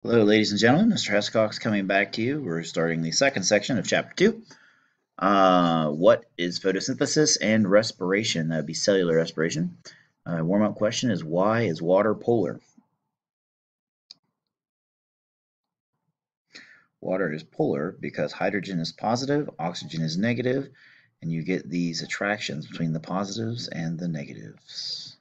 Hello, ladies and gentlemen. Mr. Hescox coming back to you. We're starting the second section of Chapter 2. What is photosynthesis and respiration? That would be cellular respiration. Warm-up question is, why is water polar? Water is polar because hydrogen is positive, oxygen is negative, and you get these attractions between the positives and the negatives.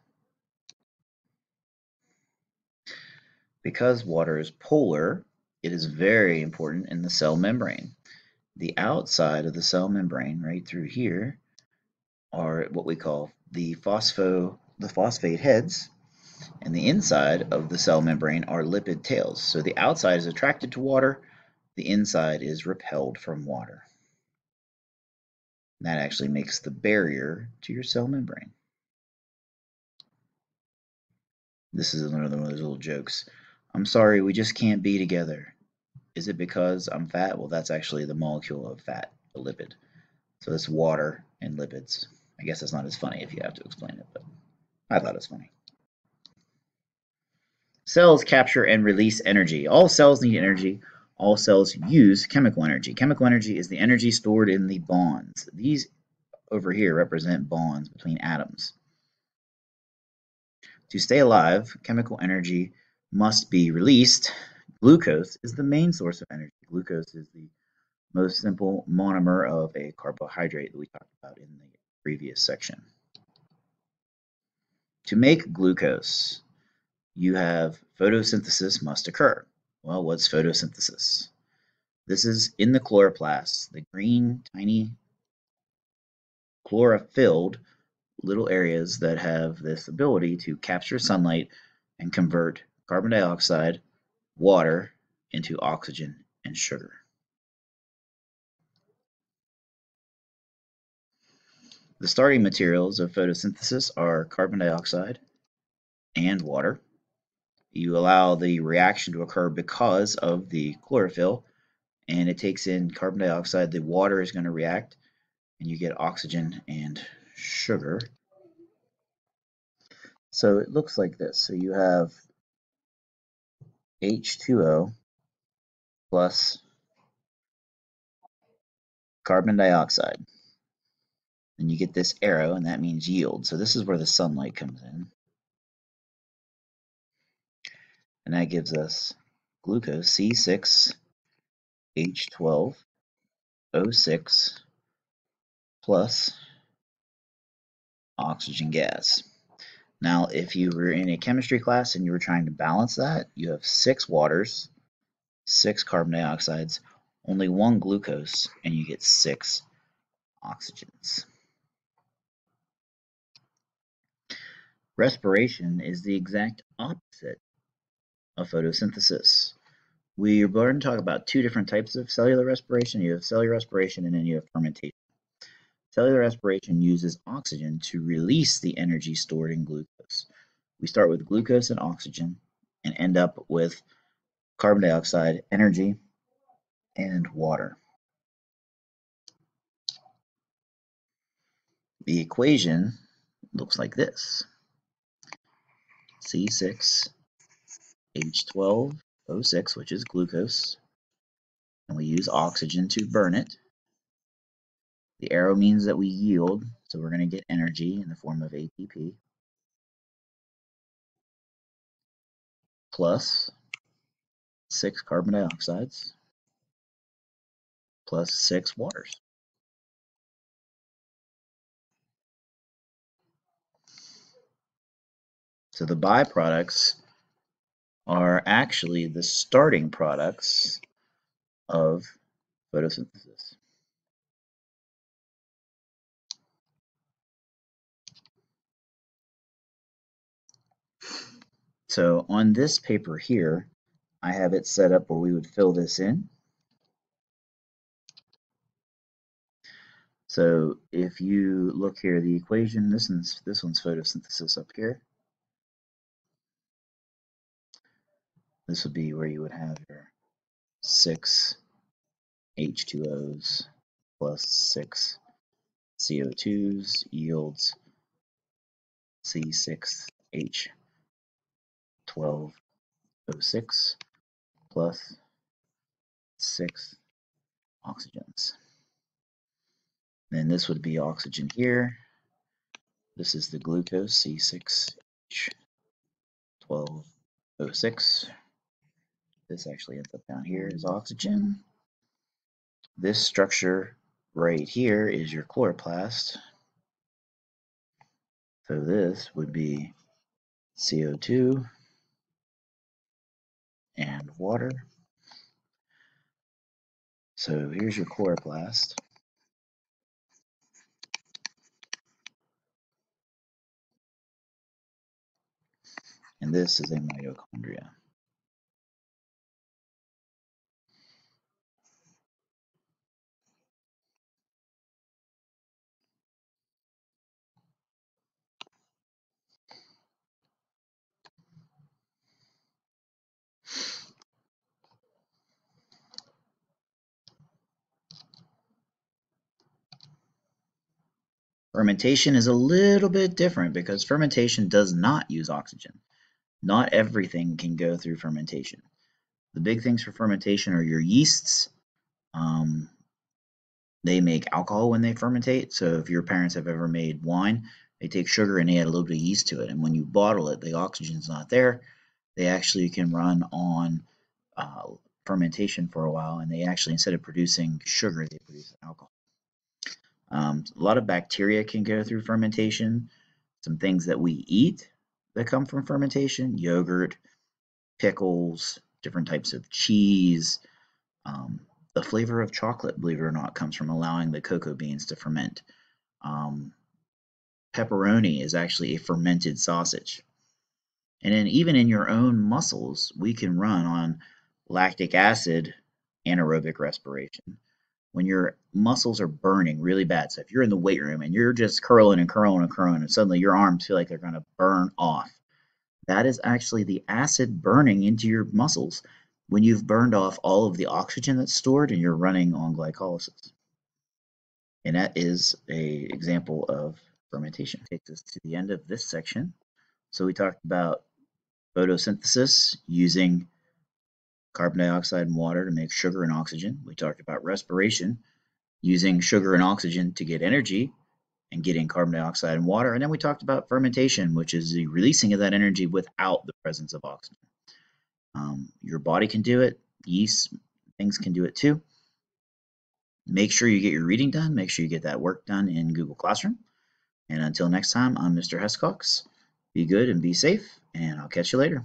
Because water is polar, it is very important in the cell membrane. The outside of the cell membrane, right through here, are what we call the phosphate heads, and the inside of the cell membrane are lipid tails. So the outside is attracted to water, the inside is repelled from water. That actually makes the barrier to your cell membrane. This is another one of those little jokes. I'm sorry, we just can't be together. Is it because I'm fat? Well, that's actually the molecule of fat, a lipid. So it's water and lipids. I guess it's not as funny if you have to explain it, but I thought it was funny. Cells capture and release energy. All cells need energy. All cells use chemical energy. Chemical energy is the energy stored in the bonds. These over here represent bonds between atoms. To stay alive, chemical energy must be released. Glucose is the main source of energy. Glucose is the most simple monomer of a carbohydrate that we talked about in the previous section. To make glucose, you have photosynthesis must occur. Well, what's photosynthesis? This is in the chloroplasts, the green, tiny, chlorophylled little areas that have this ability to capture sunlight and convert carbon dioxide, water, into oxygen and sugar. The starting materials of photosynthesis are carbon dioxide and water. You allow the reaction to occur because of the chlorophyll, and it takes in carbon dioxide. The water is going to react, and you get oxygen and sugar. So it looks like this. So you have H2O plus carbon dioxide. And you get this arrow, and that means yield. So this is where the sunlight comes in. And that gives us glucose, C6H12O6 plus oxygen gas. Now, if you were in a chemistry class and you were trying to balance that, you have 6 waters, 6 carbon dioxides, only 1 glucose, and you get 6 oxygens. Respiration is the exact opposite of photosynthesis. We are going to talk about 2 different types of cellular respiration. You have cellular respiration and then you have fermentation. Cellular respiration uses oxygen to release the energy stored in glucose. We start with glucose and oxygen and end up with carbon dioxide, energy, and water. The equation looks like this. C6H12O6, which is glucose, and we use oxygen to burn it. The arrow means that we yield, so we're going to get energy in the form of ATP, plus 6 carbon dioxides, plus 6 waters. So the byproducts are actually the starting products of photosynthesis. So on this paper here, I have it set up where we would fill this in. So if you look here, the equation, this one's photosynthesis up here. This would be where you would have your 6 H2Os plus 6 CO2s yields C6H12O6 plus 6 oxygens. Then this would be oxygen here. This is the glucose, C6H12O6. This actually ends up down here as oxygen. This structure right here is your chloroplast. So this would be CO2 and water. So here's your chloroplast. And this is a mitochondria. Fermentation is a little bit different because fermentation does not use oxygen. Not everything can go through fermentation. The big things for fermentation are your yeasts. They make alcohol when they fermentate. So if your parents have ever made wine, they take sugar and they add a little bit of yeast to it. And when you bottle it, the oxygen's not there. They actually can run on fermentation for a while, and they actually, instead of producing sugar, they produce alcohol. A lot of bacteria can go through fermentation. Some things that we eat that come from fermentation: yogurt, pickles, different types of cheese. The flavor of chocolate, believe it or not, comes from allowing the cocoa beans to ferment. Pepperoni is actually a fermented sausage. And then even in your own muscles, we can run on lactic acid anaerobic respiration. When your muscles are burning really bad, so if you're in the weight room and you're just curling and curling and curling, and suddenly your arms feel like they're going to burn off, that is actually the acid burning into your muscles when you've burned off all of the oxygen that's stored and you're running on glycolysis. And that is an example of fermentation. Takes us to the end of this section. So we talked about photosynthesis using carbon dioxide and water to make sugar and oxygen. We talked about respiration using sugar and oxygen to get energy and getting carbon dioxide and water. And then we talked about fermentation, which is the releasing of that energy without the presence of oxygen. Your body can do it. Yeast, things can do it too. Make sure you get your reading done. Make sure you get that work done in Google Classroom. And until next time, I'm Mr. Hescox. Be good and be safe, and I'll catch you later.